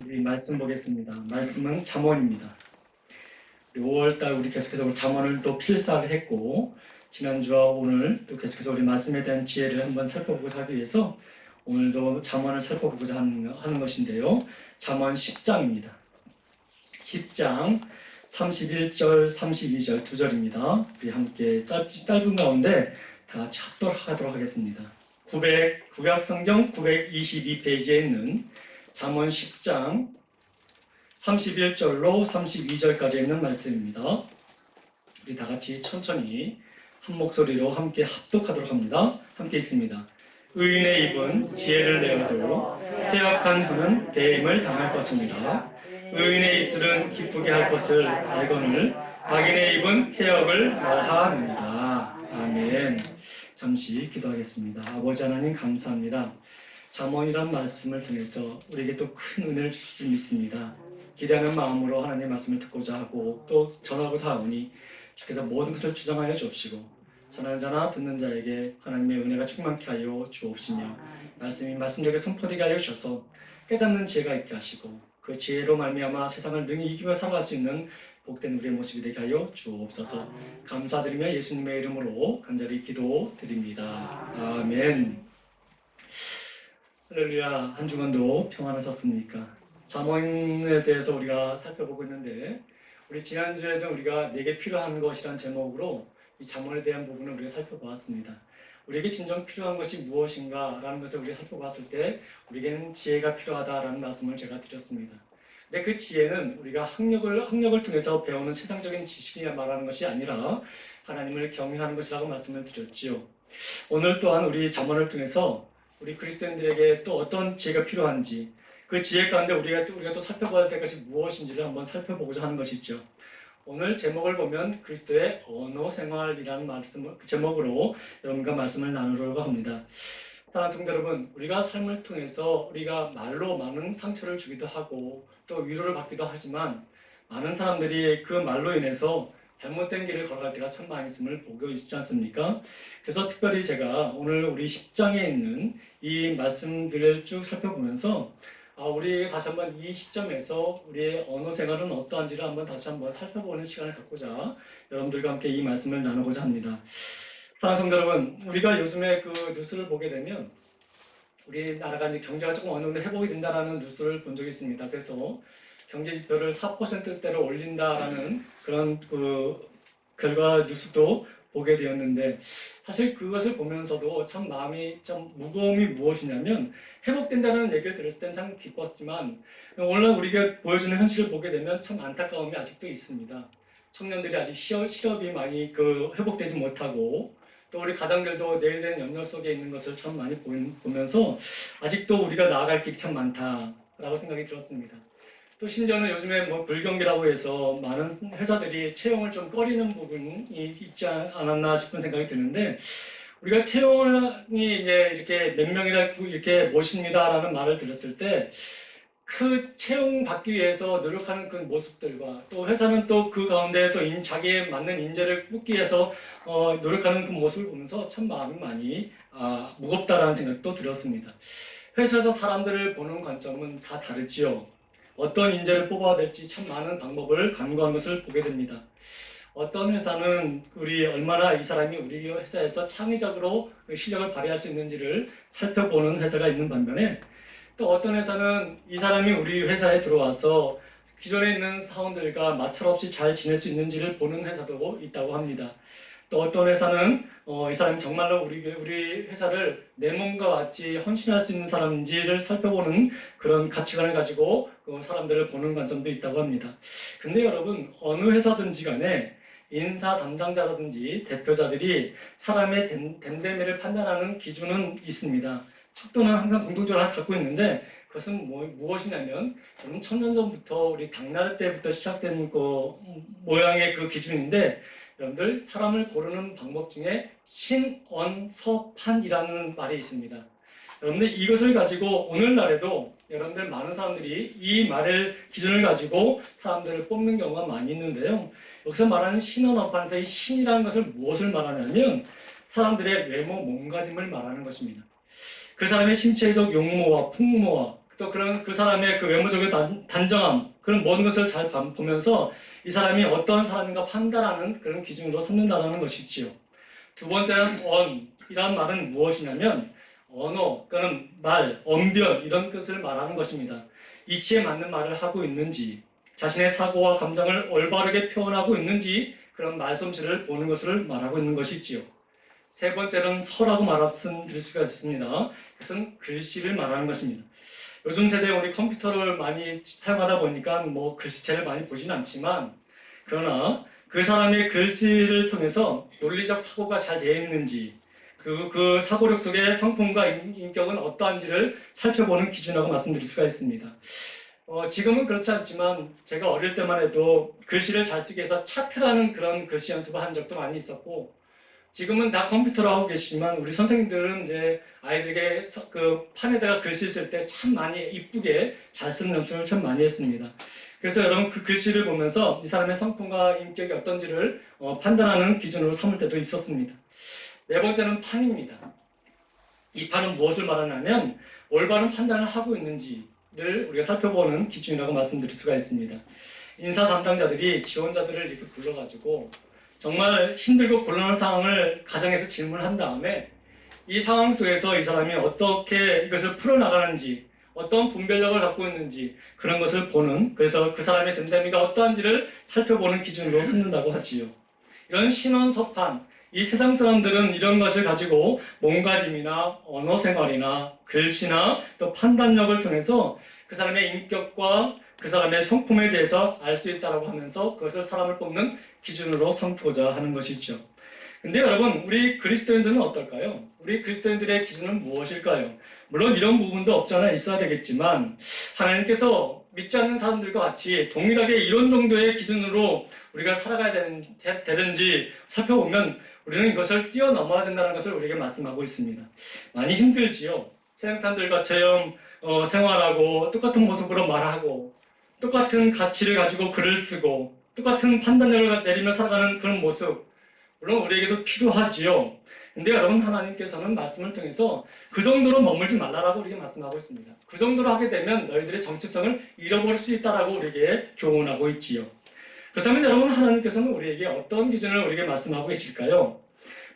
우리 말씀 보겠습니다. 말씀은 잠언입니다. 5월달 우리 계속해서 잠언을 또 필사를 했고, 지난주와 오늘 또 계속해서 우리 말씀에 대한 지혜를 한번 살펴보고자 하기 위해서 오늘도 잠언을 살펴보고자 하는 것인데요. 잠언 10장입니다. 10장 31절, 32절 두 절입니다. 우리 함께 짧은 가운데 다 같이 합독하도록 하겠습니다. 구약성경 922페이지에 있는 잠언 10장 31절로 32절까지 있는 말씀입니다. 우리 다 같이 천천히 한 목소리로 함께 합독하도록 합니다. 함께 읽습니다. 의인의 입은 지혜를 내어도 패역한 그는 배임을 당할 것입니다. 의인의 입술은 기쁘게 할 것을 알거늘 악인의 입은 패역을 말하느니라. 아멘. 잠시 기도하겠습니다. 아버지 하나님 감사합니다. 잠언이란 말씀을 통해서 우리에게 또 큰 은혜를 주실 줄 믿습니다. 기대하는 마음으로 하나님의 말씀을 듣고자 하고 또 전하고자 하오니 주께서 모든 것을 주장하여 주옵시고 전하는 자나 듣는 자에게 하나님의 은혜가 충만케 하여 주옵시며 말씀이 말씀되게 선포되게 하여 주셔서 깨닫는 지혜가 있게 하시고 그 지혜로 말미암아 세상을 능히 이기며 살아갈 수 있는 복된 우리의 모습이 되게 하여 주옵소서. 감사드리며 예수님의 이름으로 간절히 기도드립니다. 아멘. 할렐루야. 한 주간도 평안하셨습니까? 잠언에 대해서 우리가 살펴보고 있는데 우리 지난주에도 우리가 내게 필요한 것이란 제목으로 이 잠언에 대한 부분을 우리가 살펴보았습니다. 우리에게 진정 필요한 것이 무엇인가 라는 것을 우리가 살펴봤을 때 우리에게는 지혜가 필요하다라는 말씀을 제가 드렸습니다. 근데 그 지혜는 우리가 학력을 통해서 배우는 세상적인 지식이야 말하는 것이 아니라 하나님을 경외하는 것이라고 말씀을 드렸지요. 오늘 또한 우리 잠언을 통해서 우리 그리스도인들에게 또 어떤 지혜가 필요한지 그 지혜 가운데 우리가 또 살펴봐야 될 것이 무엇인지를 한번 살펴보고자 하는 것이죠. 오늘 제목을 보면 그리스도의 언어 생활이라는 그 제목으로 여러분과 말씀을 나누려고 합니다. 사랑하는 성도 여러분, 우리가 삶을 통해서 우리가 말로 많은 상처를 주기도 하고 또 위로를 받기도 하지만 많은 사람들이 그 말로 인해서 잘못된 길을 걸어갈 때가 참 많이 있음을 보고 있지 않습니까? 그래서 특별히 제가 오늘 우리 10장에 있는 이 말씀들을 쭉 살펴보면서 우리 다시 한번 이 시점에서 우리의 언어 생활은 어떠한지를 다시 한번 살펴보는 시간을 갖고자 여러분들과 함께 이 말씀을 나누고자 합니다. 사랑하는 성도 여러분, 우리가 요즘에 그 뉴스를 보게 되면 우리나라가 이제 경제가 조금 어느 정도 회복이 된다라는 뉴스를 본 적이 있습니다. 그래서 경제 지표를 4%대로 올린다라는 그런 그 결과 뉴스도 보게 되었는데 사실 그것을 보면서도 참 마음이 좀 무거움이 무엇이냐면 회복된다는 얘기를 들었을 땐 참 기뻤지만 오늘 우리가 보여주는 현실을 보게 되면 참 안타까움이 아직도 있습니다. 청년들이 아직 실업이 많이 회복되지 못하고 또 우리 가정들도 내일 되는 염려 속에 있는 것을 참 많이 보면서 아직도 우리가 나아갈 길이 참 많다라고 생각이 들었습니다. 또 심지어는 요즘에 불경기라고 해서 많은 회사들이 채용을 좀 꺼리는 부분이 있지 않았나 싶은 생각이 드는데 우리가 채용이 이제 이렇게 몇 명이나 이렇게 모십니다라는 말을 들었을 때 그 채용 받기 위해서 노력하는 그 모습들과 또 회사는 또 그 가운데 또 자기에 맞는 인재를 뽑기 위해서 노력하는 그 모습을 보면서 참 마음이 많이 무겁다라는 생각도 들었습니다. 회사에서 사람들을 보는 관점은 다 다르지요. 어떤 인재를 뽑아야 될지 참 많은 방법을 간구한 것을 보게 됩니다. 어떤 회사는 얼마나 이 사람이 우리 회사에서 창의적으로 실력을 발휘할 수 있는지를 살펴보는 회사가 있는 반면에 또 어떤 회사는 이 사람이 우리 회사에 들어와서 기존에 있는 사원들과 마찰 없이 잘 지낼 수 있는지를 보는 회사도 있다고 합니다. 또 어떤 회사는 이 사람이 정말로 우리 회사를 내 몸과 같이 헌신할 수 있는 사람인지를 살펴보는 그런 가치관을 가지고 사람들을 보는 관점도 있다고 합니다. 근데 여러분, 어느 회사든지 간에 인사 담당자라든지 대표자들이 사람의 됨됨이를 판단하는 기준은 있습니다. 척도는 항상 공통적으로 갖고 있는데 그것은 무엇이냐면 저는 천년 전부터 우리 당나라 때부터 시작된 모양의 그 기준인데 여러분들 사람을 고르는 방법 중에 신언서판이라는 말이 있습니다. 여러분들 이것을 가지고 오늘날에도 여러분들 많은 사람들이 이 말을 기준을 가지고 사람들을 뽑는 경우가 많이 있는데요. 여기서 말하는 신언어판에서 이 신이라는 것을 무엇을 말하냐면 사람들의 외모 몸가짐을 말하는 것입니다. 그 사람의 신체적 용모와 풍모와 또 그런 그 사람의 그 외모적인 단정함, 그런 모든 것을 잘 보면서 이 사람이 어떤 사람인가 판단하는 그런 기준으로 삼는다는 것이지요. 두 번째는 언이란 말은 무엇이냐면 언어 또는 말, 언변 이런 뜻을 말하는 것입니다. 이치에 맞는 말을 하고 있는지, 자신의 사고와 감정을 올바르게 표현하고 있는지 그런 말솜씨를 보는 것을 말하고 있는 것이지요. 세 번째는 서라고 말씀드릴 수가 있습니다. 그것은 글씨를 말하는 것입니다. 요즘 세대에 우리 컴퓨터를 많이 사용하다 보니까 뭐 글씨체를 많이 보지는 않지만, 그러나 그 사람의 글씨를 통해서 논리적 사고가 잘 되어 있는지, 그 사고력 속의 성품과 인격은 어떠한지를 살펴보는 기준이라고 말씀드릴 수가 있습니다. 지금은 그렇지 않지만 제가 어릴 때만 해도 글씨를 잘 쓰기 위해서 차트라는 그런 글씨 연습을 한 적도 많이 있었고, 지금은 다 컴퓨터로 하고 계시지만 우리 선생님들은 이제 아이들에게 그 판에다가 글씨 쓸 때 참 많이 이쁘게 잘 쓰는 연습을 참 많이 했습니다. 그래서 여러분 그 글씨를 보면서 이 사람의 성품과 인격이 어떤지를 판단하는 기준으로 삼을 때도 있었습니다. 네 번째는 판입니다. 이 판은 무엇을 말하냐면 올바른 판단을 하고 있는지를 우리가 살펴보는 기준이라고 말씀드릴 수가 있습니다. 인사 담당자들이 지원자들을 이렇게 불러가지고 정말 힘들고 곤란한 상황을 가정에서 질문을 한 다음에 이 상황 속에서 이 사람이 어떻게 이것을 풀어나가는지, 어떤 분별력을 갖고 있는지 그런 것을 보는, 그래서 그 사람의 됨됨이가 어떠한지를 살펴보는 기준으로 삼는다고 하지요. 이런 신원서판, 이 세상 사람들은 이런 것을 가지고 몸가짐이나 언어 생활이나 글씨나 또 판단력을 통해서 그 사람의 인격과 그 사람의 성품에 대해서 알 수 있다고 하면서 그것을 사람을 뽑는 기준으로 삼고자 하는 것이죠. 근데 여러분, 우리 그리스도인들은 어떨까요? 우리 그리스도인들의 기준은 무엇일까요? 물론 이런 부분도 없지 않아 있어야 되겠지만 하나님께서 믿지 않는 사람들과 같이 동일하게 이런 정도의 기준으로 우리가 살아가야 되는지 살펴보면 우리는 이것을 뛰어넘어야 된다는 것을 우리에게 말씀하고 있습니다. 많이 힘들지요. 세상 사람들과처럼 생활하고 똑같은 모습으로 말하고 똑같은 가치를 가지고 글을 쓰고 똑같은 판단력을 내리며 살아가는 그런 모습, 물론 우리에게도 필요하지요. 근데 여러분, 하나님께서는 말씀을 통해서 그 정도로 머물지 말라라고 우리에게 말씀하고 있습니다. 그 정도로 하게 되면 너희들의 정체성을 잃어버릴 수 있다라고 우리에게 교훈하고 있지요. 그렇다면 여러분, 하나님께서는 우리에게 어떤 기준을 우리에게 말씀하고 계실까요?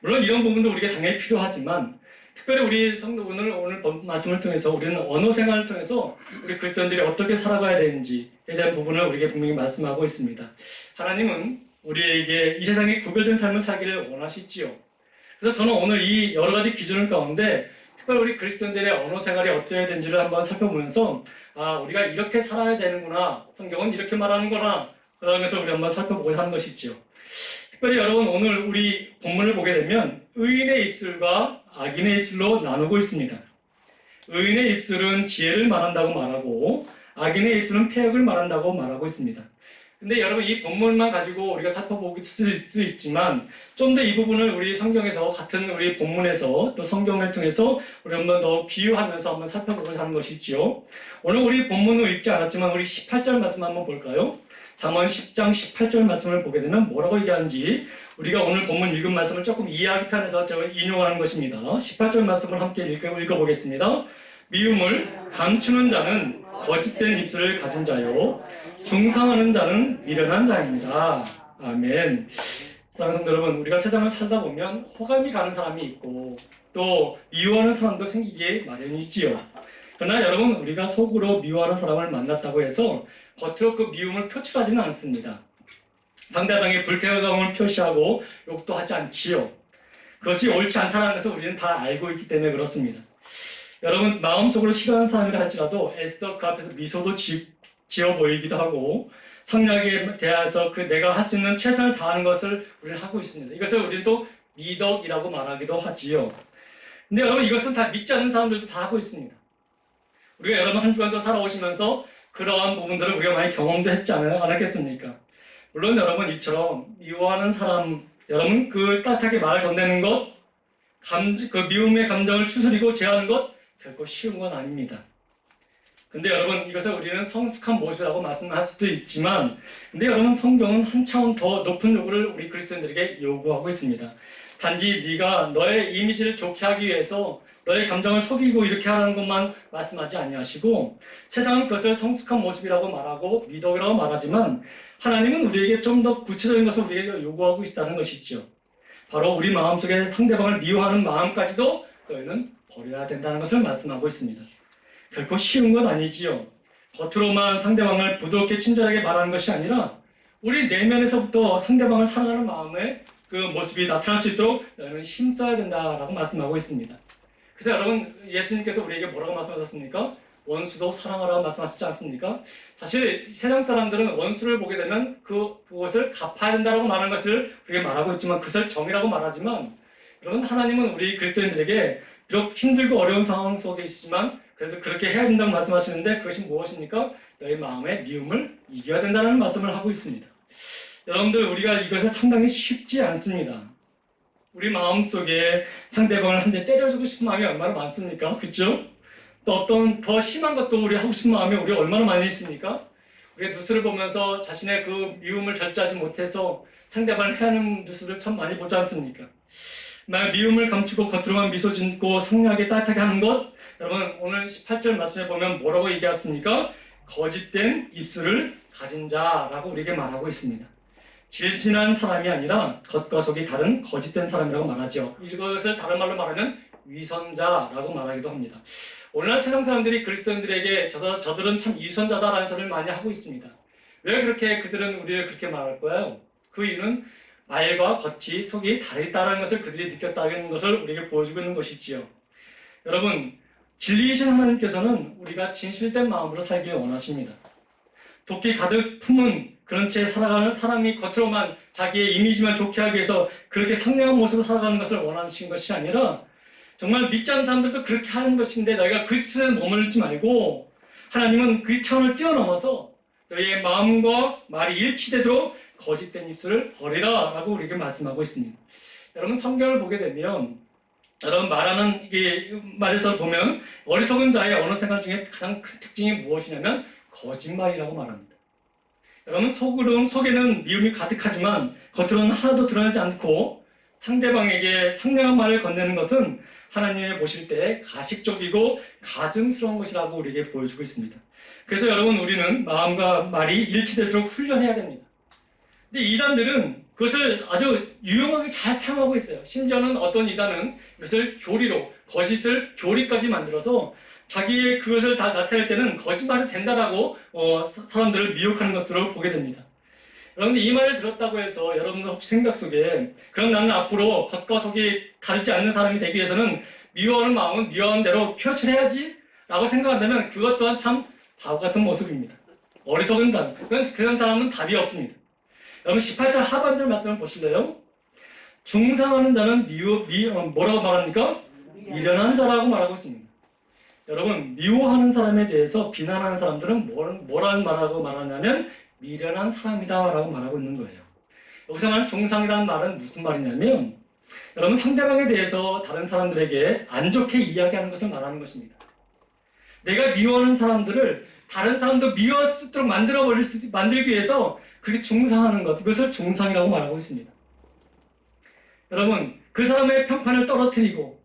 물론 이런 부분도 우리에게 당연히 필요하지만 특별히 우리 성도분을 오늘 말씀을 통해서 우리는 언어 생활을 통해서 우리 그리스도인들이 어떻게 살아가야 되는지에 대한 부분을 우리에게 분명히 말씀하고 있습니다. 하나님은 우리에게 이 세상에 구별된 삶을 살기를 원하시지요. 그래서 저는 오늘 이 여러 가지 기준 가운데 특별히 우리 그리스도인들의 언어 생활이 어떠해야 되는지를 한번 살펴보면서 우리가 이렇게 살아야 되는구나, 성경은 이렇게 말하는구나 그러면서 우리 한번 살펴보고자 하는 것이지요. 특별히 여러분, 오늘 우리 본문을 보게 되면 의인의 입술과 악인의 입술로 나누고 있습니다. 의인의 입술은 지혜를 말한다고 말하고 악인의 입술은 폐역을 말한다고 말하고 있습니다. 근데 여러분, 이 본문만 가지고 우리가 살펴볼 수도 있지만 좀 더 이 부분을 우리 성경에서 같은 우리 본문에서 또 성경을 통해서 우리 한번 더 비유하면서 한번 살펴보고자 하는 것이지요. 오늘 우리 본문을 읽지 않았지만 우리 18절 말씀 한번 볼까요? 잠언 10장 18절 말씀을 보게 되면 뭐라고 얘기하는지 우리가 오늘 본문 읽은 말씀을 조금 이해하기 편해서 제가 인용하는 것입니다. 18절 말씀을 함께 읽어보겠습니다. 미움을 감추는 자는 거짓된 입술을 가진 자요, 중상하는 자는 미련한 자입니다. 아멘. 사랑하는 성도 여러분, 우리가 세상을 살다 보면 호감이 가는 사람이 있고 또 미워하는 사람도 생기기 마련이지요. 그러나 여러분, 우리가 속으로 미워하는 사람을 만났다고 해서 겉으로 그 미움을 표출하지는 않습니다. 상대방의 불쾌감을 표시하고 욕도 하지 않지요. 그것이 옳지 않다는 것을 우리는 다 알고 있기 때문에 그렇습니다. 여러분, 마음속으로 싫어하는 사람이라 할지라도 애써 그 앞에서 미소도 지어 보이기도 하고 성략에 대해서 내가 할 수 있는 최선을 다하는 것을 우리는 하고 있습니다. 이것을 우리는 또 미덕이라고 말하기도 하지요. 근데 여러분, 이것은 다 믿지 않는 사람들도 다 하고 있습니다. 우리가 여러분 한 주간도 살아오시면서 그러한 부분들을 우리가 많이 경험도 했지 않았겠습니까? 물론 여러분, 이처럼 미워하는 사람, 여러분 그 따뜻하게 말을 건네는 것, 그 미움의 감정을 추스리고 제어하는 것 결코 쉬운 건 아닙니다. 근데 여러분 이것을 우리는 성숙한 모습이라고 말씀할 수도 있지만 근데 여러분 성경은 한 차원 더 높은 요구를 우리 그리스도인들에게 요구하고 있습니다. 단지 네가 너의 이미지를 좋게 하기 위해서 너의 감정을 속이고 이렇게 하라는 것만 말씀하지 아니하시고 세상은 그것을 성숙한 모습이라고 말하고 미덕이라고 말하지만 하나님은 우리에게 좀 더 구체적인 것을 우리에게 요구하고 있다는 것이죠. 바로 우리 마음속에 상대방을 미워하는 마음까지도 너희는 버려야 된다는 것을 말씀하고 있습니다. 결코 쉬운 건 아니지요. 겉으로만 상대방을 부드럽게 친절하게 말하는 것이 아니라 우리 내면에서부터 상대방을 사랑하는 마음의 그 모습이 나타날 수 있도록 너희는 힘써야 된다라고 말씀하고 있습니다. 그래서 여러분 예수님께서 우리에게 뭐라고 말씀하셨습니까? 원수도 사랑하라고 말씀하시지 않습니까? 사실 세상 사람들은 원수를 보게 되면 그것을 갚아야 된다고 말하는 것을 우리에게 말하고 있지만 그것을 정의라고 말하지만 여러분 하나님은 우리 그리스도인들에게 비록 힘들고 어려운 상황 속에 있지만 그래도 그렇게 해야 된다고 말씀하시는데 그것이 무엇입니까? 너희 마음의 미움을 이겨야 된다는 말씀을 하고 있습니다. 여러분들 우리가 이것은 상당히 쉽지 않습니다. 우리 마음속에 상대방을 한 대 때려주고 싶은 마음이 얼마나 많습니까? 그렇죠? 또 어떤 더 심한 것도 우리 하고 싶은 마음이 우리 얼마나 많이 있습니까? 우리가 뉴스를 보면서 자신의 그 미움을 절제하지 못해서 상대방을 해하는 뉴스를 참 많이 보지 않습니까? 미움을 감추고 겉으로만 미소 짓고 성량하게 따뜻하게 하는 것 여러분 오늘 18절 말씀에 보면 뭐라고 얘기했습니까? 거짓된 입술을 가진 자라고 우리에게 말하고 있습니다. 질신한 사람이 아니라 겉과 속이 다른 거짓된 사람이라고 말하죠. 이것을 다른 말로 말하면 위선자라고 말하기도 합니다. 오늘날 세상 사람들이 그리스도인들에게 저들은 참 위선자다라는 소리를 많이 하고 있습니다. 왜 그렇게 그들은 우리를 그렇게 말할 거예요? 그 이유는 말과 겉이 속이 다르다는 것을 그들이 느꼈다는 것을 우리에게 보여주고 있는 것이지요. 여러분 진리이신 하나님께서는 우리가 진실된 마음으로 살기를 원하십니다. 도끼 가득 품은 그런 채 살아가는 사람이 겉으로만 자기의 이미지만 좋게 하기 위해서 그렇게 상냥한 모습으로 살아가는 것을 원하시는 것이 아니라 정말 믿지 않는 사람들도 그렇게 하는 것인데 너희가 그 짓에 머물지 말고 하나님은 그 차원을 뛰어넘어서 너희의 마음과 말이 일치되도록 거짓된 입술을 버리라 라고 우리에게 말씀하고 있습니다. 여러분 성경을 보게 되면 여러분 말하는 말에서 보면 어리석은 자의 언어 생활 중에 가장 큰 특징이 무엇이냐면 거짓말이라고 말합니다. 여러분 속에는 미움이 가득하지만 겉으로는 하나도 드러나지 않고 상대방에게 상냥한 말을 건네는 것은 하나님이 보실 때 가식적이고 가증스러운 것이라고 우리에게 보여주고 있습니다. 그래서 여러분 우리는 마음과 말이 일치될수록 훈련해야 됩니다. 근데 이단들은 그것을 아주 유용하게 잘 사용하고 있어요. 심지어는 어떤 이단은 이것을 교리로 거짓을 교리까지 만들어서 자기의 그것을 다 나타낼 때는 거짓말이 된다라고 사람들을 미혹하는 것들을 보게 됩니다. 여러분들 이 말을 들었다고 해서 여러분들 혹시 생각 속에 그럼 나는 앞으로 겉과 속이 다르지 않는 사람이 되기 위해서는 미워하는 마음은 미워하는 대로 표출해야지 라고 생각한다면 그것 또한 참 바보 같은 모습입니다. 어리석은 단 그런 사람은 답이 없습니다. 여러분 18절 하반절 말씀을 보실래요? 중상하는 자는 뭐라고 말합니까? 미련한 자라고 말하고 있습니다. 여러분 미워하는 사람에 대해서 비난하는 사람들은 뭐라는 말하고 말하냐면 미련한 사람이다 라고 말하고 있는 거예요. 여기서 말하는 중상이라는 말은 무슨 말이냐면 여러분 상대방에 대해서 다른 사람들에게 안 좋게 이야기하는 것을 말하는 것입니다. 내가 미워하는 사람들을 다른 사람도 미워할 수 있도록 만들기 위해서 그게 중상하는 것, 그것을 중상이라고 말하고 있습니다. 여러분 그 사람의 평판을 떨어뜨리고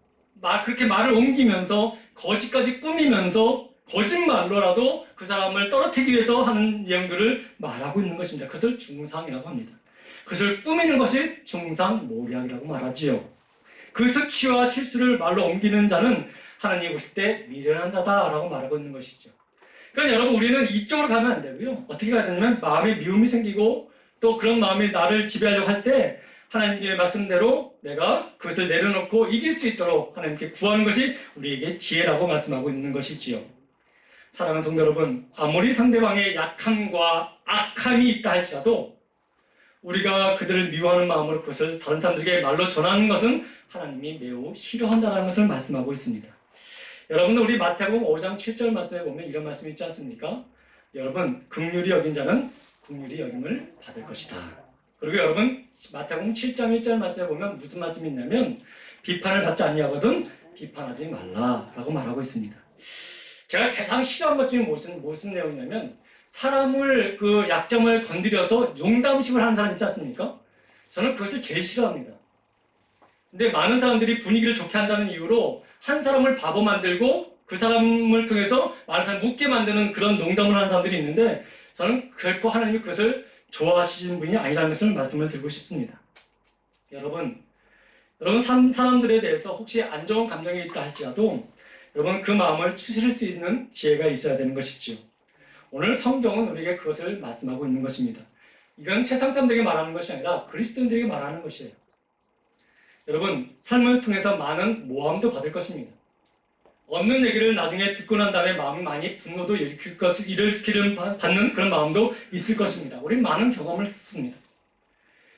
그렇게 말을 옮기면서 거짓까지 꾸미면서 거짓말로라도 그 사람을 떨어뜨리기 위해서 하는 내용들을 말하고 있는 것입니다. 그것을 중상이라고 합니다. 그것을 꾸미는 것이 중상모략이라고 말하지요. 그 수치와 실수를 말로 옮기는 자는 하나님이 보실 때 미련한 자다라고 말하고 있는 것이죠. 그러니까 여러분 우리는 이쪽으로 가면 안 되고요. 어떻게 가야 되냐면 마음에 미움이 생기고 또 그런 마음이 나를 지배하려고 할 때 하나님의 말씀대로 내가 그것을 내려놓고 이길 수 있도록 하나님께 구하는 것이 우리에게 지혜라고 말씀하고 있는 것이지요. 사랑하는 성도 여러분, 아무리 상대방의 약함과 악함이 있다 할지라도 우리가 그들을 미워하는 마음으로 그것을 다른 사람들에게 말로 전하는 것은 하나님이 매우 싫어한다는 것을 말씀하고 있습니다. 여러분 우리 마태복음 5장 7절 말씀에 보면 이런 말씀이 있지 않습니까? 여러분 긍휼히 여긴 자는 긍휼히 여김을 받을 것이다. 그리고 여러분 마태복음 7장 1절 말씀에 보면 무슨 말씀이 있냐면 비판을 받지 아니하거든 비판하지 말라라고 말하고 있습니다. 제가 가장 싫어하는 것 중에 무슨 내용이냐면 사람을 그 약점을 건드려서 농담식을 하는 사람 있지 않습니까? 저는 그것을 제일 싫어합니다. 근데 많은 사람들이 분위기를 좋게 한다는 이유로 한 사람을 바보 만들고 그 사람을 통해서 많은 사람을 웃게 만드는 그런 농담을 하는 사람들이 있는데 저는 결코 하나님이 그것을 좋아하시는 분이 아니라는 것을 말씀을 드리고 싶습니다. 여러분 사람들에 대해서 혹시 안 좋은 감정이 있다 할지라도 여러분 그 마음을 추스릴 수 있는 지혜가 있어야 되는 것이지요. 오늘 성경은 우리에게 그것을 말씀하고 있는 것입니다. 이건 세상 사람들에게 말하는 것이 아니라 그리스도인들에게 말하는 것이에요. 여러분 삶을 통해서 많은 모함도 받을 것입니다. 없는 얘기를 나중에 듣고 난 다음에 마음이 많이 분노도 일으키는 받는 그런 마음도 있을 것입니다. 우리는 많은 경험을 했습니다.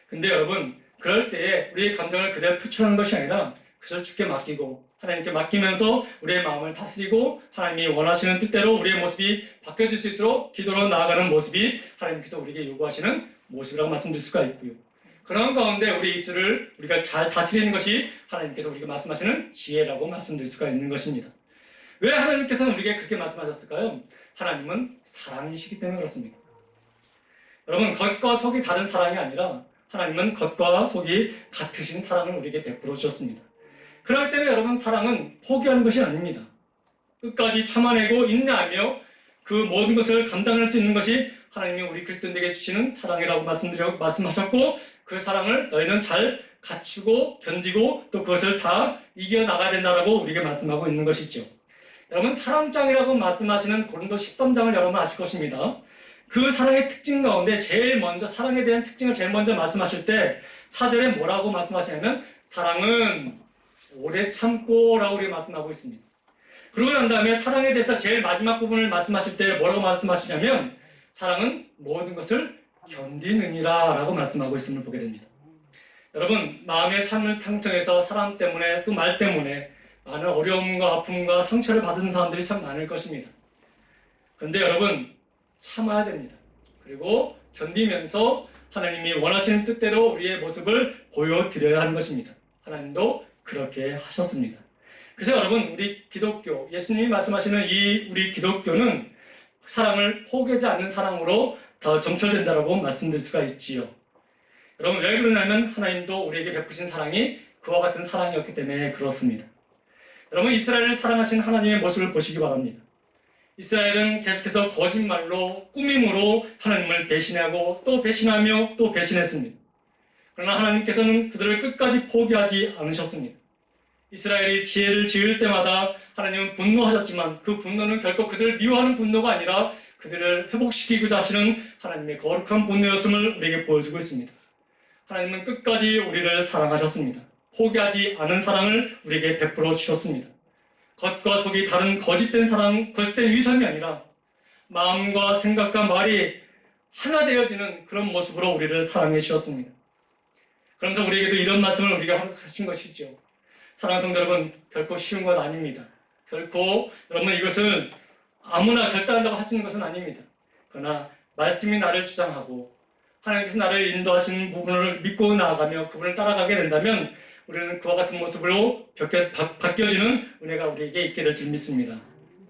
근데 여러분 그럴 때에 우리의 감정을 그대로 표출하는 것이 아니라 그것을 주께 맡기고 하나님께 맡기면서 우리의 마음을 다스리고 하나님이 원하시는 뜻대로 우리의 모습이 바뀌어질 수 있도록 기도로 나아가는 모습이 하나님께서 우리에게 요구하시는 모습이라고 말씀드릴 수가 있고요. 그런 가운데 우리 입술을 우리가 잘 다스리는 것이 하나님께서 우리가 말씀하시는 지혜라고 말씀드릴 수가 있는 것입니다. 왜 하나님께서는 우리에게 그렇게 말씀하셨을까요? 하나님은 사랑이시기 때문에 그렇습니다. 여러분 겉과 속이 다른 사랑이 아니라 하나님은 겉과 속이 같으신 사랑을 우리에게 베풀어 주셨습니다. 그럴 때는 여러분 사랑은 포기하는 것이 아닙니다. 끝까지 참아내고 인내하며 그 모든 것을 감당할 수 있는 것이 하나님이 우리 그리스도인에게 주시는 사랑이라고 말씀하셨고 그 사랑을 너희는 잘 갖추고 견디고 또 그것을 다 이겨나가야 된다라고 우리에게 말씀하고 있는 것이죠. 여러분 사랑장이라고 말씀하시는 고린도 13장을 여러분 아실 것입니다. 그 사랑의 특징 가운데 제일 먼저 사랑에 대한 특징을 제일 먼저 말씀하실 때 4절에 뭐라고 말씀하시냐면 사랑은 오래 참고 라고 우리가 말씀하고 있습니다. 그러고 난 다음에 사랑에 대해서 제일 마지막 부분을 말씀하실 때 뭐라고 말씀하시냐면 사랑은 모든 것을 견디느니라 라고 말씀하고 있음을 보게 됩니다. 여러분 마음의 삶을 통해서 사람 때문에 또 말 때문에 많은 어려움과 아픔과 상처를 받은 사람들이 참 많을 것입니다. 그런데 여러분 참아야 됩니다. 그리고 견디면서 하나님이 원하시는 뜻대로 우리의 모습을 보여드려야 하는 것입니다. 하나님도 그렇게 하셨습니다. 그래서 여러분 우리 기독교, 예수님이 말씀하시는 우리 기독교는 사랑을 포기하지 않는 사랑으로 더 점철된다라고 말씀드릴 수가 있지요. 여러분 왜 그러냐면 하나님도 우리에게 베푸신 사랑이 그와 같은 사랑이었기 때문에 그렇습니다. 여러분 이스라엘을 사랑하신 하나님의 모습을 보시기 바랍니다. 이스라엘은 계속해서 거짓말로 꾸밈으로 하나님을 배신하고 또 배신하며 또 배신했습니다. 그러나 하나님께서는 그들을 끝까지 포기하지 않으셨습니다. 이스라엘이 지혜를 지을 때마다 하나님은 분노하셨지만 그 분노는 결코 그들을 미워하는 분노가 아니라 그들을 회복시키고자 하시는 하나님의 거룩한 분노였음을 우리에게 보여주고 있습니다. 하나님은 끝까지 우리를 사랑하셨습니다. 포기하지 않은 사랑을 우리에게 베풀어 주셨습니다. 겉과 속이 다른 거짓된 사랑, 거짓된 위선이 아니라 마음과 생각과 말이 하나 되어지는 그런 모습으로 우리를 사랑해 주셨습니다. 그러면서 우리에게도 이런 말씀을 우리가 하신 것이죠. 사랑하는 성도 여러분, 결코 쉬운 건 아닙니다. 결코 여러분 이것을 아무나 결단한다고 할 수 있는 것은 아닙니다. 그러나 말씀이 나를 주장하고 하나님께서 나를 인도하시는 부분을 믿고 나아가며 그분을 따라가게 된다면 우리는 그와 같은 모습으로 바뀌어지는 은혜가 우리에게 있게 될 줄 믿습니다.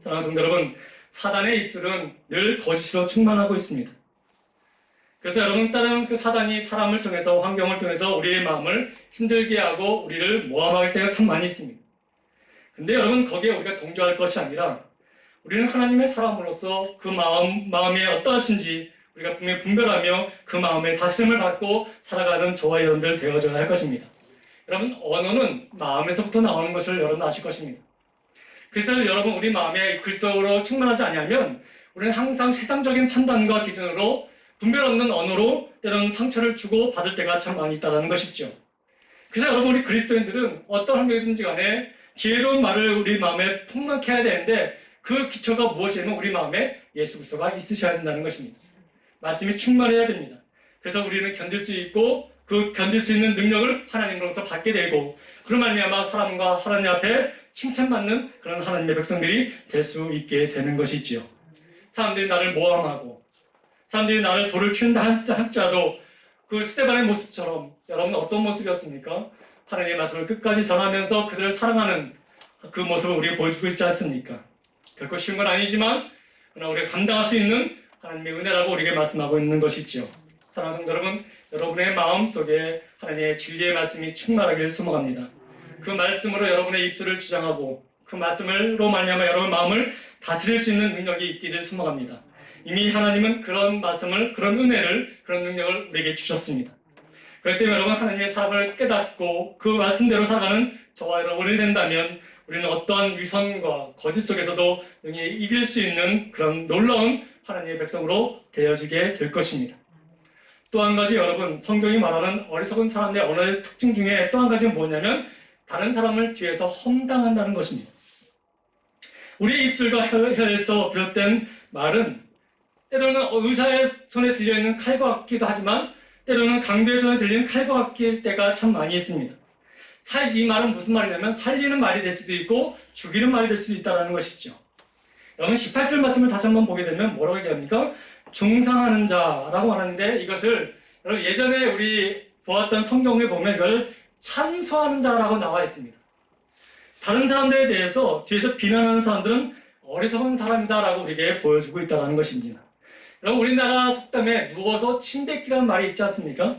사랑하는 성도 여러분, 사단의 입술은 늘 거짓으로 충만하고 있습니다. 그래서 여러분 다른 그 사단이 사람을 통해서 환경을 통해서 우리의 마음을 힘들게 하고 우리를 모함할 때가 참 많이 있습니다. 근데 여러분 거기에 우리가 동조할 것이 아니라 우리는 하나님의 사람으로서 그 마음이 어떠하신지 우리가 분명히 분별하며 그 마음의 다스림을 받고 살아가는 저와 여러분들 되어져야 할 것입니다. 여러분 언어는 마음에서부터 나오는 것을 여러분 아실 것입니다. 그래서 여러분 우리 마음에 그리스도로 충만하지 않으면 우리는 항상 세상적인 판단과 기준으로 분별 없는 언어로 때로는 상처를 주고 받을 때가 참 많이 있다는 것이죠. 그래서 여러분 우리 그리스도인들은 어떤 환경이든지 간에 지혜로운 말을 우리 마음에 풍만케 해야 되는데 그 기초가 무엇이냐면 우리 마음에 예수 그리스도가 있으셔야 된다는 것입니다. 말씀이 충만해야 됩니다. 그래서 우리는 견딜 수 있고 그 견딜 수 있는 능력을 하나님으로부터 받게 되고 그런 말미암아 사람과 하나님 앞에 칭찬받는 그런 하나님의 백성들이 될 수 있게 되는 것이지요. 사람들이 나를 모함하고 사람들이 나를 돌을 튠다 한자도 그 스데반의 모습처럼 여러분 어떤 모습이었습니까? 하나님의 말씀을 끝까지 전하면서 그들을 사랑하는 그 모습을 우리가 보여주고 있지 않습니까? 결코 쉬운 건 아니지만 그러나 우리가 감당할 수 있는 하나님의 은혜라고 우리에게 말씀하고 있는 것이지요. 사랑하는 성도 여러분, 여러분의 마음 속에 하나님의 진리의 말씀이 충만하기를 소망합니다. 그 말씀으로 여러분의 입술을 주장하고 그 말씀으로 말미암아 여러분의 마음을 다스릴 수 있는 능력이 있기를 소망합니다. 이미 하나님은 그런 말씀을, 그런 은혜를, 그런 능력을 우리에게 주셨습니다. 그렇기 때문에 여러분, 하나님의 사랑을 깨닫고 그 말씀대로 살아가는 저와 여러분이 된다면 우리는 어떠한 위선과 거짓 속에서도 능히 이길 수 있는 그런 놀라운 하나님의 백성으로 되어지게 될 것입니다. 또 한 가지 여러분, 성경이 말하는 어리석은 사람의 언어의 특징 중에 또 한 가지는 뭐냐면 다른 사람을 뒤에서 험담한다는 것입니다. 우리의 입술과 혀에서 비롯된 말은 때로는 의사의 손에 들려있는 칼과 같기도 하지만 때로는 강도의 손에 들리는 칼과 같길 때가 참 많이 있습니다. 이 말은 무슨 말이냐면 살리는 말이 될 수도 있고 죽이는 말이 될 수도 있다는 것이죠. 여러분 18절 말씀을 다시 한번 보게 되면 뭐라고 얘기합니까? 중상하는 자라고 말하는데 이것을 여러분 예전에 우리 보았던 성경에 보면 이걸 참소하는 자라고 나와 있습니다. 다른 사람들에 대해서 뒤에서 비난하는 사람들은 어리석은 사람이다라고 우리에게 보여주고 있다는 것입니다. 여러분 우리나라 속담에 누워서 침뱉기라는 말이 있지 않습니까?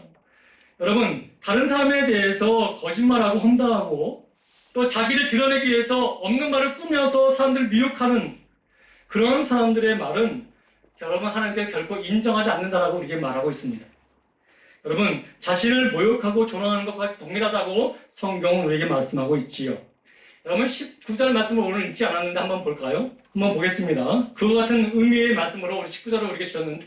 여러분 다른 사람에 대해서 거짓말하고 험담하고 또 자기를 드러내기 위해서 없는 말을 꾸며서 사람들을 미혹하는 그런 사람들의 말은 여러분 하나님께 결코 인정하지 않는다라고 우리에게 말하고 있습니다. 여러분 자신을 모욕하고 조롱하는 것과 동일하다고 성경은 우리에게 말씀하고 있지요. 여러분 19절 말씀을 오늘 읽지 않았는데 한번 볼까요? 한번 보겠습니다. 그와 같은 의미의 말씀으로 우리 19절을 우리에게 주셨는데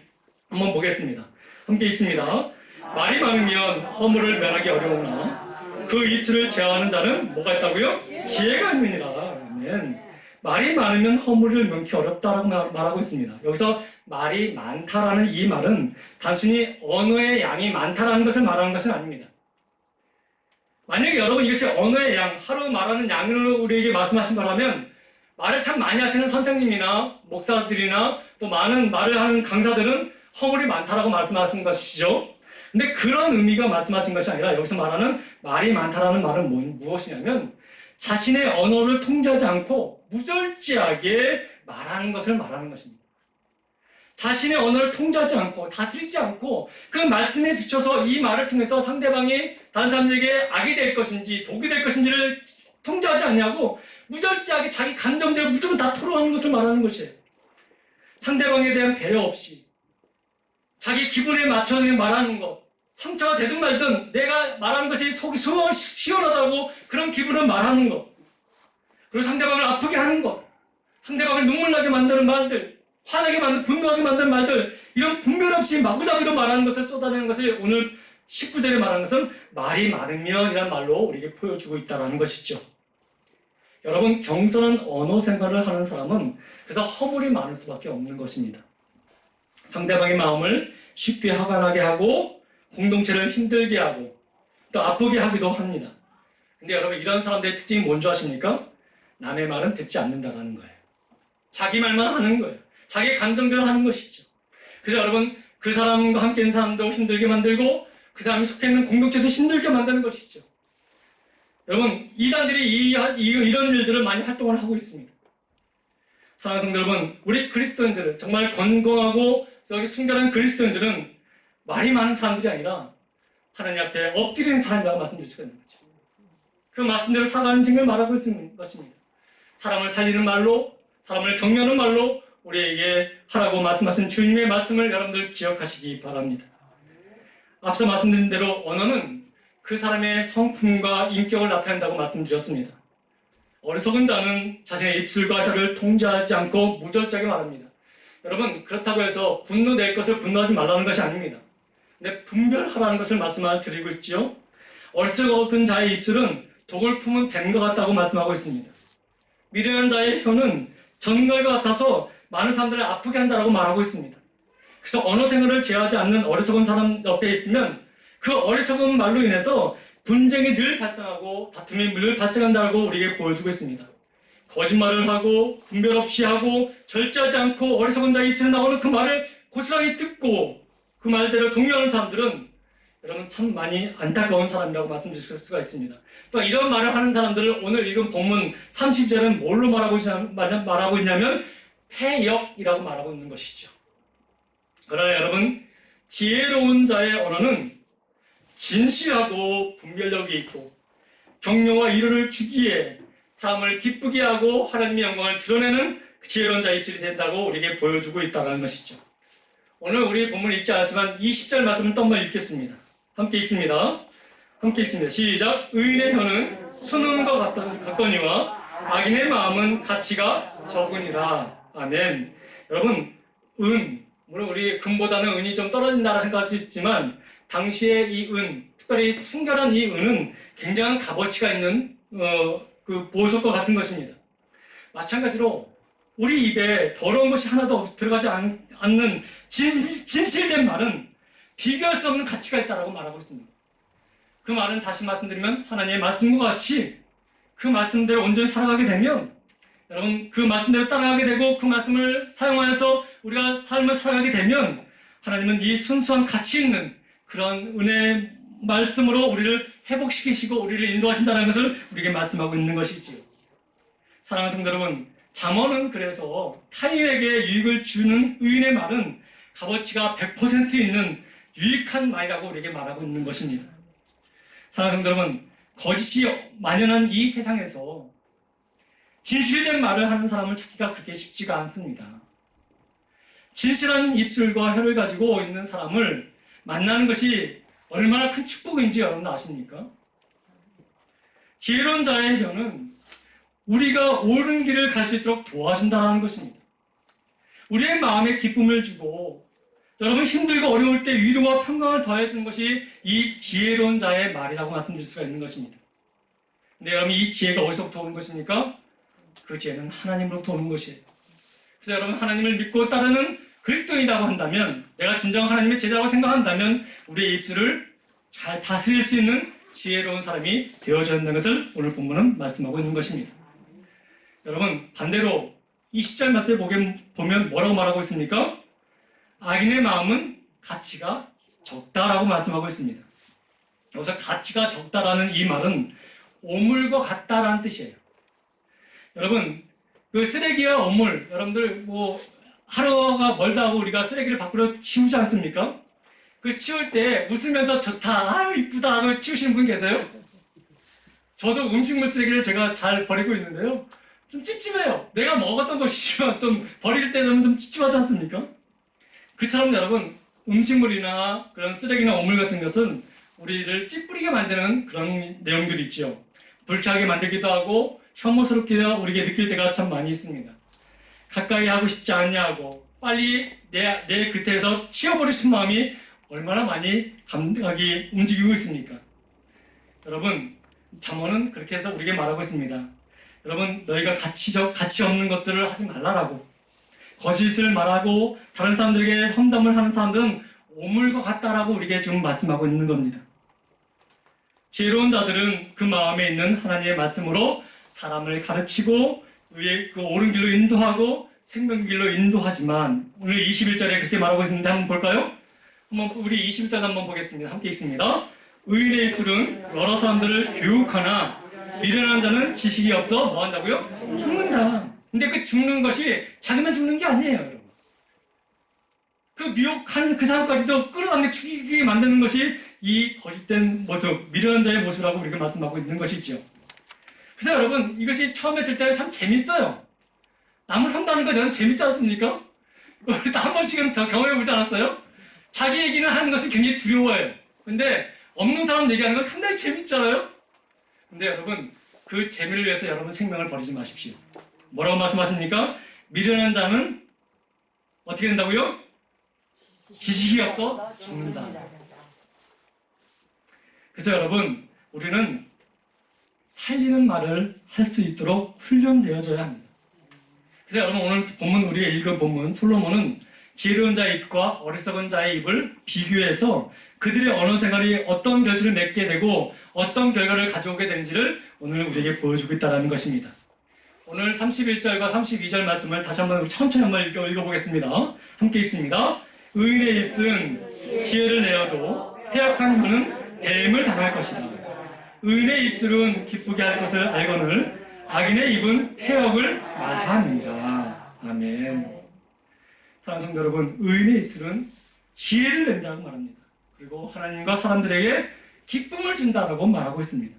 한번 보겠습니다. 함께 읽습니다. 말이 많으면 허물을 면하기 어려우나 그 입술을 제어하는 자는 뭐가 있다고요? 지혜가 있느니라. 아멘. 말이 많으면 허물을 면키 어렵다라고 말하고 있습니다. 여기서 말이 많다라는 이 말은 단순히 언어의 양이 많다라는 것을 말하는 것은 아닙니다. 만약에 여러분 이것이 언어의 양, 하루 말하는 양을 우리에게 말씀하신 거라면 말을 참 많이 하시는 선생님이나 목사들이나 또 많은 말을 하는 강사들은 허물이 많다라고 말씀하신 것이죠. 근데 그런 의미가 말씀하신 것이 아니라 여기서 말하는 말이 많다라는 말은 무엇이냐면 자신의 언어를 통제하지 않고 무절제하게 말하는 것을 말하는 것입니다. 자신의 언어를 통제하지 않고 다스리지 않고 그 말씀에 비춰서 이 말을 통해서 상대방이 다른 사람들에게 악이 될 것인지 독이 될 것인지를 통제하지 않냐고 무절제하게 자기 감정대로 무조건 다 토로하는 것을 말하는 것이에요. 상대방에 대한 배려 없이 자기 기분에 맞춰서 말하는 것, 상처가 되든 말든 내가 말하는 것이 속이 시원하다고 그런 기분을 말하는 것, 그리고 상대방을 아프게 하는 것, 상대방을 눈물 나게 만드는 말들, 화나게 만드는, 분노하게 만드는 말들, 이런 분별 없이 마구잡이로 말하는 것을 쏟아내는 것을 오늘 19절에 말하는 것은 말이 많으면 이라는 말로 우리에게 보여주고 있다는 것이죠. 여러분 경솔한 언어 생활을 하는 사람은 그래서 허물이 많을 수밖에 없는 것입니다. 상대방의 마음을 쉽게 화가 나게 하고 공동체를 힘들게 하고 또 아프게 하기도 합니다. 근데 여러분 이런 사람들의 특징이 뭔지 아십니까? 남의 말은 듣지 않는다는 거예요. 자기 말만 하는 거예요. 자기 감정대로 하는 것이죠. 그래서 여러분 그 사람과 함께 있는 사람도 힘들게 만들고 그 사람이 속해 있는 공동체도 힘들게 만드는 것이죠. 여러분 이단들이 이런 일들을 많이 활동을 하고 있습니다. 사랑하는 성도 여러분, 우리 그리스도인들 정말 건강하고 여기 순결한 그리스도인들은 말이 많은 사람들이 아니라 하나님 앞에 엎드리는 사람이라고 말씀드릴 수가 있는 거죠. 그 말씀대로 살아가는 인생을 말하고 있는 것입니다. 사람을 살리는 말로, 사람을 격려하는 말로 우리에게 하라고 말씀하신 주님의 말씀을 여러분들 기억하시기 바랍니다. 앞서 말씀드린 대로 언어는 그 사람의 성품과 인격을 나타낸다고 말씀드렸습니다. 어리석은 자는 자신의 입술과 혀를 통제하지 않고 무절제하게 말합니다. 여러분 그렇다고 해서 분노낼 것을 분노하지 말라는 것이 아닙니다. 근데 분별하라는 것을 말씀을 드리고 있지요. 어리석은 자의 입술은 독을 품은 뱀과 같다고 말씀하고 있습니다. 미련한 자의 혀는 전갈과 같아서 많은 사람들을 아프게 한다고 말하고 있습니다. 그래서 언어 생활을 제어하지 않는 어리석은 사람 옆에 있으면 그 어리석은 말로 인해서 분쟁이 늘 발생하고 다툼이 늘 발생한다고 우리에게 보여주고 있습니다. 거짓말을 하고 분별 없이 하고 절제하지 않고 어리석은 자의 입술에 나오는 그 말을 고스란히 듣고 그 말대로 동요하는 사람들은 여러분 참 많이 안타까운 사람이라고 말씀드릴 수가 있습니다. 또 이런 말을 하는 사람들을 오늘 읽은 본문 30절은 뭘로 말하고 있냐면 패역이라고 말하고 있는 것이죠. 그러나 여러분, 지혜로운 자의 언어는 진실하고 분별력이 있고 격려와 위로를 주기에 사람을 기쁘게 하고 하나님의 영광을 드러내는 지혜로운 자의 입술이 된다고 우리에게 보여주고 있다는 것이죠. 오늘 우리 본문을 읽지 않았지만 20절 말씀을 또 한번 읽겠습니다. 함께 읽습니다. 시작. 의인의 혀는 수능과 같거니와 악인의 마음은 가치가 적으니라. 아멘. 여러분, 물론 우리 금보다는 은이 좀 떨어진다고 생각할 수 있지만 당시에 이 은, 특별히 순결한 이 은은 굉장한 값어치가 있는 그 보석과 같은 것입니다. 마찬가지로 우리 입에 더러운 것이 하나도 들어가지 않는 진실된 말은 비교할 수 없는 가치가 있다고 말하고 있습니다. 그 말은 다시 말씀드리면 하나님의 말씀과 같이 그 말씀대로 온전히 살아가게 되면 여러분 그 말씀대로 따라가게 되고 그 말씀을 사용하여서 우리가 삶을 살아가게 되면 하나님은 이 순수한 가치 있는 그런 은혜의 말씀으로 우리를 회복시키시고 우리를 인도하신다는 것을 우리에게 말씀하고 있는 것이지요. 사랑하는 성도 여러분, 잠언은 그래서 타인에게 유익을 주는 의인의 말은 값어치가 100% 있는 유익한 말이라고 우리에게 말하고 있는 것입니다. 사랑하는 성도 여러분, 거짓이 만연한 이 세상에서 진실된 말을 하는 사람을 찾기가 그렇게 쉽지가 않습니다. 진실한 입술과 혀를 가지고 있는 사람을 만나는 것이 얼마나 큰 축복인지 여러분 아십니까? 지혜로운 자의 혀는 우리가 옳은 길을 갈 수 있도록 도와준다는 것입니다. 우리의 마음에 기쁨을 주고 여러분 힘들고 어려울 때 위로와 평강을 더해주는 것이 이 지혜로운 자의 말이라고 말씀드릴 수가 있는 것입니다. 근데 여러분 이 지혜가 어디서부터 오는 것입니까? 그 지혜는 하나님으로부터 오는 것이에요. 그래서 여러분 하나님을 믿고 따르는 그리스도인이라고 한다면 내가 진정 하나님의 제자라고 생각한다면 우리의 입술을 잘 다스릴 수 있는 지혜로운 사람이 되어져야 한다는 것을 오늘 본문은 말씀하고 있는 것입니다. 여러분 반대로 20절 말씀을 보면 뭐라고 말하고 있습니까? 악인의 마음은 가치가 적다라고 말씀하고 있습니다. 여기서 가치가 적다라는 이 말은 오물과 같다라는 뜻이에요. 여러분 그 쓰레기와 오물 여러분들 뭐 하루가 멀다 하고 우리가 쓰레기를 밖으로 치우지 않습니까? 그 치울 때 웃으면서 좋다, 아유 이쁘다 하고 치우시는 분 계세요? 저도 음식물 쓰레기를 제가 잘 버리고 있는데요. 좀 찝찝해요. 내가 먹었던 것이지만 좀 버릴 때는 좀 찝찝하지 않습니까? 그처럼 여러분 음식물이나 그런 쓰레기나 오물 같은 것은 우리를 찌푸리게 만드는 그런 내용들이 있죠. 불쾌하게 만들기도 하고 혐오스럽게 우리에게 느낄 때가 참 많이 있습니다. 가까이 하고 싶지 않냐고 빨리 내 곁에서 치워버리고 싶은 마음이 얼마나 많이 감각이 움직이고 있습니까? 여러분 잠언은 그렇게 해서 우리에게 말하고 있습니다. 여러분 너희가 가치 없는 것들을 하지 말라라고 거짓을 말하고 다른 사람들에게 험담을 하는 사람들은 오물과 같다라고 우리에게 지금 말씀하고 있는 겁니다. 지혜로운 자들은 그 마음에 있는 하나님의 말씀으로 사람을 가르치고 그 옳은 길로 인도하고 생명길로 인도하지만 오늘 21절에 그렇게 말하고 있는데 한번 볼까요? 한번 우리 21절 한번 보겠습니다. 함께 있습니다. 의인의 입술은 여러 사람들을 교육하나 미련한 자는 지식이 없어 뭐 한다고요? 죽는다. 근데 그 죽는 것이 자기만 죽는 게 아니에요, 여러분. 그 미혹한 그 사람까지도 끌어당겨 죽이게 만드는 것이 이 거짓된 모습, 미련한 자의 모습이라고 우리가 말씀하고 있는 것이죠. 그래서 여러분 이것이 처음에 들 때는 참 재밌어요. 남을 한다는 거 저는 재밌지 않습니까? 우리도 한 번씩은 더 경험해보지 않았어요? 자기 얘기는 하는 것은 굉장히 두려워해요. 근데 없는 사람 얘기하는 건 상당히 재밌잖아요? 근데 여러분 그 재미를 위해서 여러분 생명을 버리지 마십시오. 뭐라고 말씀하십니까? 미련한 자는 어떻게 된다고요? 지식이 없어 죽는다. 그래서 여러분 우리는 살리는 말을 할 수 있도록 훈련되어져야 합니다. 그래서 여러분 오늘 본문 우리가 읽은 본문 솔로몬은 지혜로운 자의 입과 어리석은 자의 입을 비교해서 그들의 언어 생활이 어떤 결실을 맺게 되고 어떤 결과를 가져오게 되는지를 오늘 우리에게 보여주고 있다는 것입니다. 오늘 31절과 32절 말씀을 다시 한번 천천히 한번 읽어보겠습니다. 함께 읽습니다. 의인의 입은 지혜를 내어도 패역한 혀는 뱀을 당할 것이다. 의인의 입술은 기쁘게 할 것을 알거늘 악인의 입은 패역을 말하느니라. 아멘. 사랑하는 성도 여러분, 의인의 입술은 지혜를 낸다고 말합니다. 그리고 하나님과 사람들에게 기쁨을 준다라고 말하고 있습니다.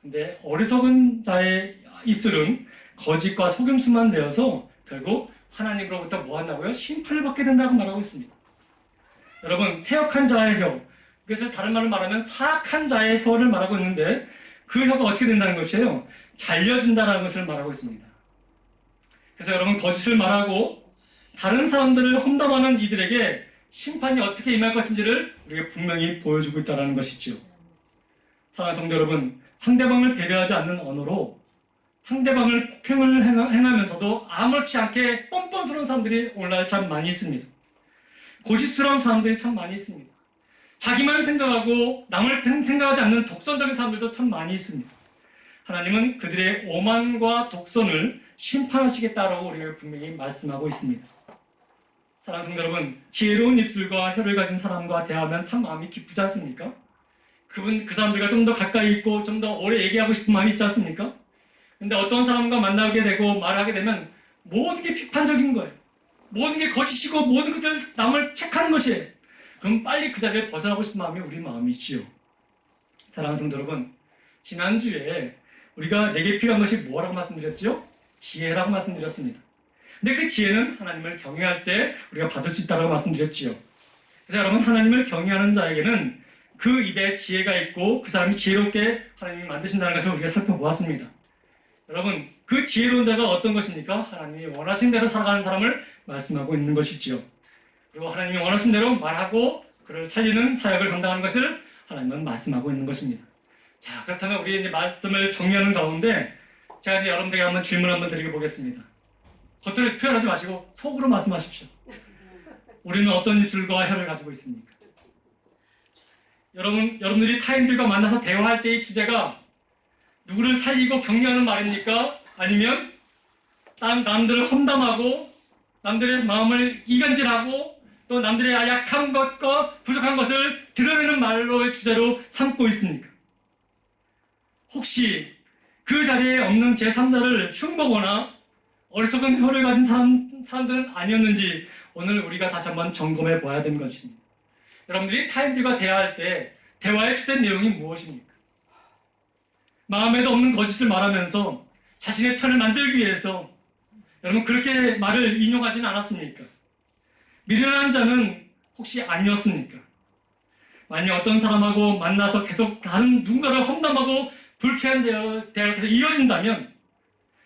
근데 어리석은 자의 입술은 거짓과 속임수만 되어서 결국 하나님으로부터 뭐 한다고요? 심판을 받게 된다고 말하고 있습니다. 여러분, 패역한 자의 혀, 그것을 다른 말로 말하면 사악한 자의 혀를 말하고 있는데 그 혀가 어떻게 된다는 것이에요? 잘려진다는 것을 말하고 있습니다. 그래서 여러분, 거짓을 말하고 다른 사람들을 험담하는 이들에게 심판이 어떻게 임할 것인지를 우리가 분명히 보여주고 있다는 것이지요. 사랑하는 성도 여러분, 상대방을 배려하지 않는 언어로 상대방을 폭행을 행하면서도 아무렇지 않게 뻔뻔스러운 사람들이 오늘날 참 많이 있습니다. 고집스러운 사람들이 참 많이 있습니다. 자기만 생각하고 남을 생각하지 않는 독선적인 사람들도 참 많이 있습니다. 하나님은 그들의 오만과 독선을 심판하시겠다라고 우리가 분명히 말씀하고 있습니다. 사랑하는 성도 여러분, 지혜로운 입술과 혀를 가진 사람과 대하면 참 마음이 기쁘지 않습니까? 그 사람들과 좀 더 가까이 있고 좀 더 오래 얘기하고 싶은 마음이 있지 않습니까? 근데 어떤 사람과 만나게 되고 말하게 되면 모든 게 비판적인 거예요. 모든 게 거짓이고 모든 것을 남을 책하는 것이에요. 그럼 빨리 그 자리를 벗어나고 싶은 마음이 우리 마음이지요. 사랑하는 성도 여러분, 지난주에 우리가 내게 필요한 것이 뭐라고 말씀드렸죠? 지혜라고 말씀드렸습니다. 근데 그 지혜는 하나님을 경외할 때 우리가 받을 수 있다고 말씀드렸지요. 그래서 여러분, 하나님을 경외하는 자에게는 그 입에 지혜가 있고 그 사람이 지혜롭게 하나님이 만드신다는 것을 우리가 살펴보았습니다. 여러분, 그 지혜로운 자가 어떤 것입니까? 하나님이 원하신 대로 살아가는 사람을 말씀하고 있는 것이지요. 그리고 하나님이 원하신 대로 말하고 그를 살리는 사역을 감당하는 것을 하나님은 말씀하고 있는 것입니다. 자, 그렇다면 우리 이제 말씀을 정리하는 가운데 제가 이제 여러분들에게 한번 질문 한번 드리게 보겠습니다. 겉으로 표현하지 마시고 속으로 말씀하십시오. 우리는 어떤 입술과 혀를 가지고 있습니까? 여러분들이 타인들과 만나서 대화할 때의 주제가 누구를 살리고 격려하는 말입니까? 아니면 남들을 험담하고 남들의 마음을 이간질하고 또 남들의 약한 것과 부족한 것을 드러내는 말로의 주제로 삼고 있습니까? 혹시 그 자리에 없는 제3자를 흉보거나 어리석은 혀를 가진 사람들은 아니었는지 오늘 우리가 다시 한번 점검해 보아야 되는 것입니다. 여러분들이 타인들과 대화할 때 대화의 주된 내용이 무엇입니까? 마음에도 없는 거짓을 말하면서 자신의 편을 만들기 위해서 여러분 그렇게 말을 인용하지는 않았습니까? 미련한 자는 혹시 아니었습니까? 만약 어떤 사람하고 만나서 계속 다른 누군가를 험담하고 불쾌한 대화가 계속 이어진다면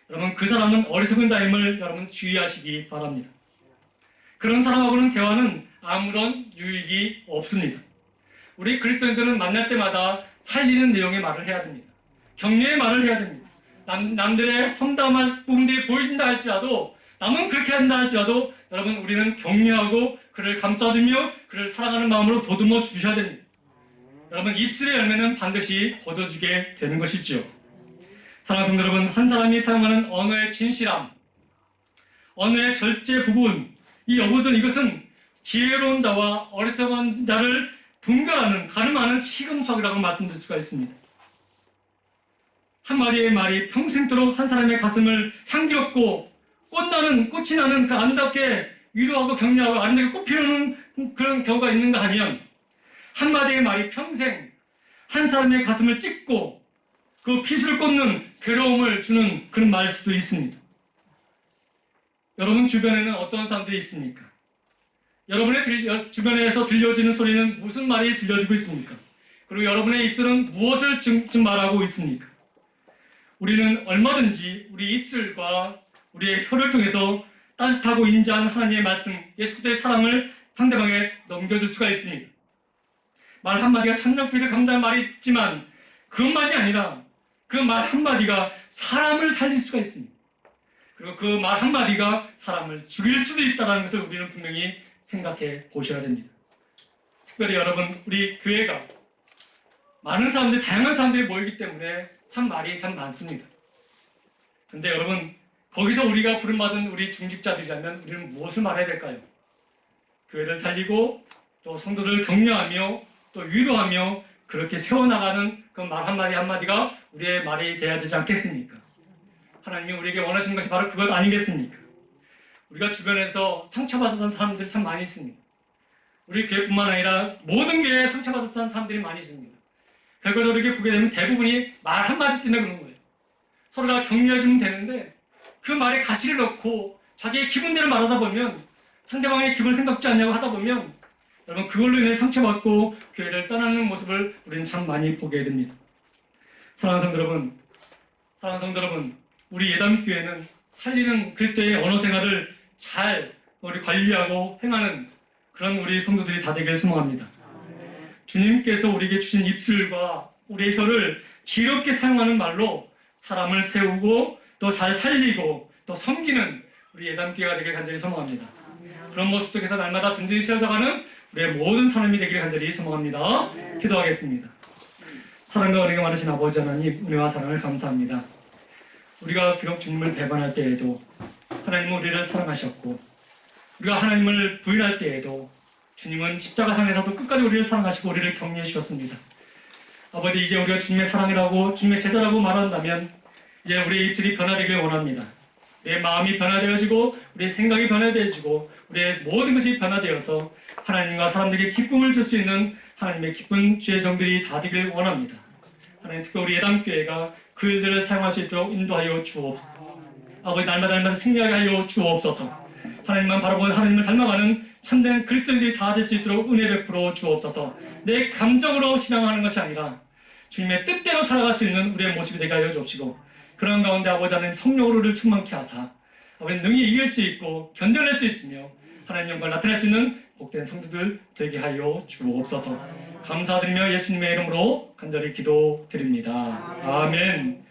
여러분 그 사람은 어리석은 자임을 여러분 주의하시기 바랍니다. 그런 사람하고는 대화는 아무런 유익이 없습니다. 우리 그리스도인들은 만날 때마다 살리는 내용의 말을 해야 됩니다. 격려의 말을 해야 됩니다. 남들의 험담할 부분들이 보여진다 할지라도 남은 그렇게 한다 할지라도 여러분 우리는 격려하고 그를 감싸주며 그를 사랑하는 마음으로 도듬어 주셔야 됩니다. 여러분 입술의 열매는 반드시 거둬주게 되는 것이지요. 사랑하는 성도 여러분, 한 사람이 사용하는 언어의 진실함, 언어의 절제 부분, 이 여부든 이것은 지혜로운 자와 어리석은 자를 분별하는 가늠하는 시금석이라고 말씀드릴 수가 있습니다. 한마디의 말이 평생토록 한 사람의 가슴을 향기롭고 꽃이 나는 그 아름답게 위로하고 격려하고 아름답게 꽃피우는 그런 경우가 있는가 하면 한마디의 말이 평생 한 사람의 가슴을 찢고 그 피수를 꽂는 괴로움을 주는 그런 말일 수도 있습니다. 여러분 주변에는 어떤 사람들이 있습니까? 여러분의 주변에서 들려지는 소리는 무슨 말이 들려지고 있습니까? 그리고 여러분의 입술은 무엇을 지금 말하고 있습니까? 우리는 얼마든지 우리 입술과 우리의 혀를 통해서 따뜻하고 인자한 하나님의 말씀, 예수 그리스도의 사랑을 상대방에 넘겨줄 수가 있습니다. 말 한마디가 천정빛을 감당한 말이 있지만 그것만이 아니라 그 말 한마디가 사람을 살릴 수가 있습니다. 그리고 그 말 한마디가 사람을 죽일 수도 있다는 것을 우리는 분명히 생각해 보셔야 됩니다. 특별히 여러분, 우리 교회가 많은 사람들, 다양한 사람들이 모이기 때문에 참 말이 참 많습니다. 근데 여러분, 거기서 우리가 부름받은 우리 중직자들이라면 우리는 무엇을 말해야 될까요? 교회를 살리고 또 성도들을 격려하며 또 위로하며 그렇게 세워나가는 그 말 한마디 한마디가 우리의 말이 돼야 되지 않겠습니까? 하나님이 우리에게 원하시는 것이 바로 그것 아니겠습니까? 우리가 주변에서 상처받았던 사람들이 참 많이 있습니다. 우리 교회뿐만 아니라 모든 교회에 상처받았던 사람들이 많이 있습니다. 결과적으로 이렇게 보게 되면 대부분이 말 한마디 때문에 그런 거예요. 서로가 격려해주면 되는데 그 말에 가시를 넣고 자기의 기분대로 말하다 보면 상대방의 기분을 생각지 않냐고 하다 보면 여러분 그걸로 인해 상처받고 교회를 떠나는 모습을 우리는 참 많이 보게 됩니다. 사랑하는 성도 여러분, 우리 예담교회는 살리는 그리스도의 언어 생활을 잘 우리 관리하고 행하는 그런 우리 성도들이 다 되길 소망합니다. 주님께서 우리에게 주신 입술과 우리의 혀를 지혜롭게 사용하는 말로 사람을 세우고 또 잘 살리고 또 섬기는 우리 예담교회가 되길 간절히 소망합니다. 그런 모습 속에서 날마다 든든히 세워져가는 우리의 모든 사람이 되길 간절히 소망합니다. 기도하겠습니다. 사랑과 은혜가 많으신 아버지 하나님, 은혜와 사랑을 감사합니다. 우리가 비록 주님을 배반할 때에도 하나님은 우리를 사랑하셨고, 우리가 하나님을 부인할 때에도 주님은 십자가상에서도 끝까지 우리를 사랑하시고 우리를 격려해 주셨습니다. 아버지, 이제 우리가 주님의 사랑이라고 주님의 제자라고 말한다면 이제 우리의 입술이 변화되길 원합니다. 우리의 마음이 변화되어지고 우리의 생각이 변화되어지고 우리의 모든 것이 변화되어서 하나님과 사람들에게 기쁨을 줄 수 있는 하나님의 기쁜 주의 종들이 다 되길 원합니다. 하나님, 특히 우리 예담교회가 그 일들을 사용할 수 있도록 인도하여 주옵소서. 아버지, 날마다 승리하게 하여 주옵소서. 하나님만 바라보고 하나님을 닮아가는 참된 그리스도인들이 다 될 수 있도록 은혜 베풀어 주옵소서. 내 감정으로 신앙하는 것이 아니라 주님의 뜻대로 살아갈 수 있는 우리의 모습이 되게 하여 주옵시고, 그런 가운데 아버지 하나님 성령으로 우리를 충만케 하사 아버지 능히 이길 수 있고 견뎌낼 수 있으며 하나님 영광을 나타낼 수 있는 복된 성도들 되게 하여 주옵소서. 감사드리며 예수님의 이름으로 간절히 기도드립니다. 아멘.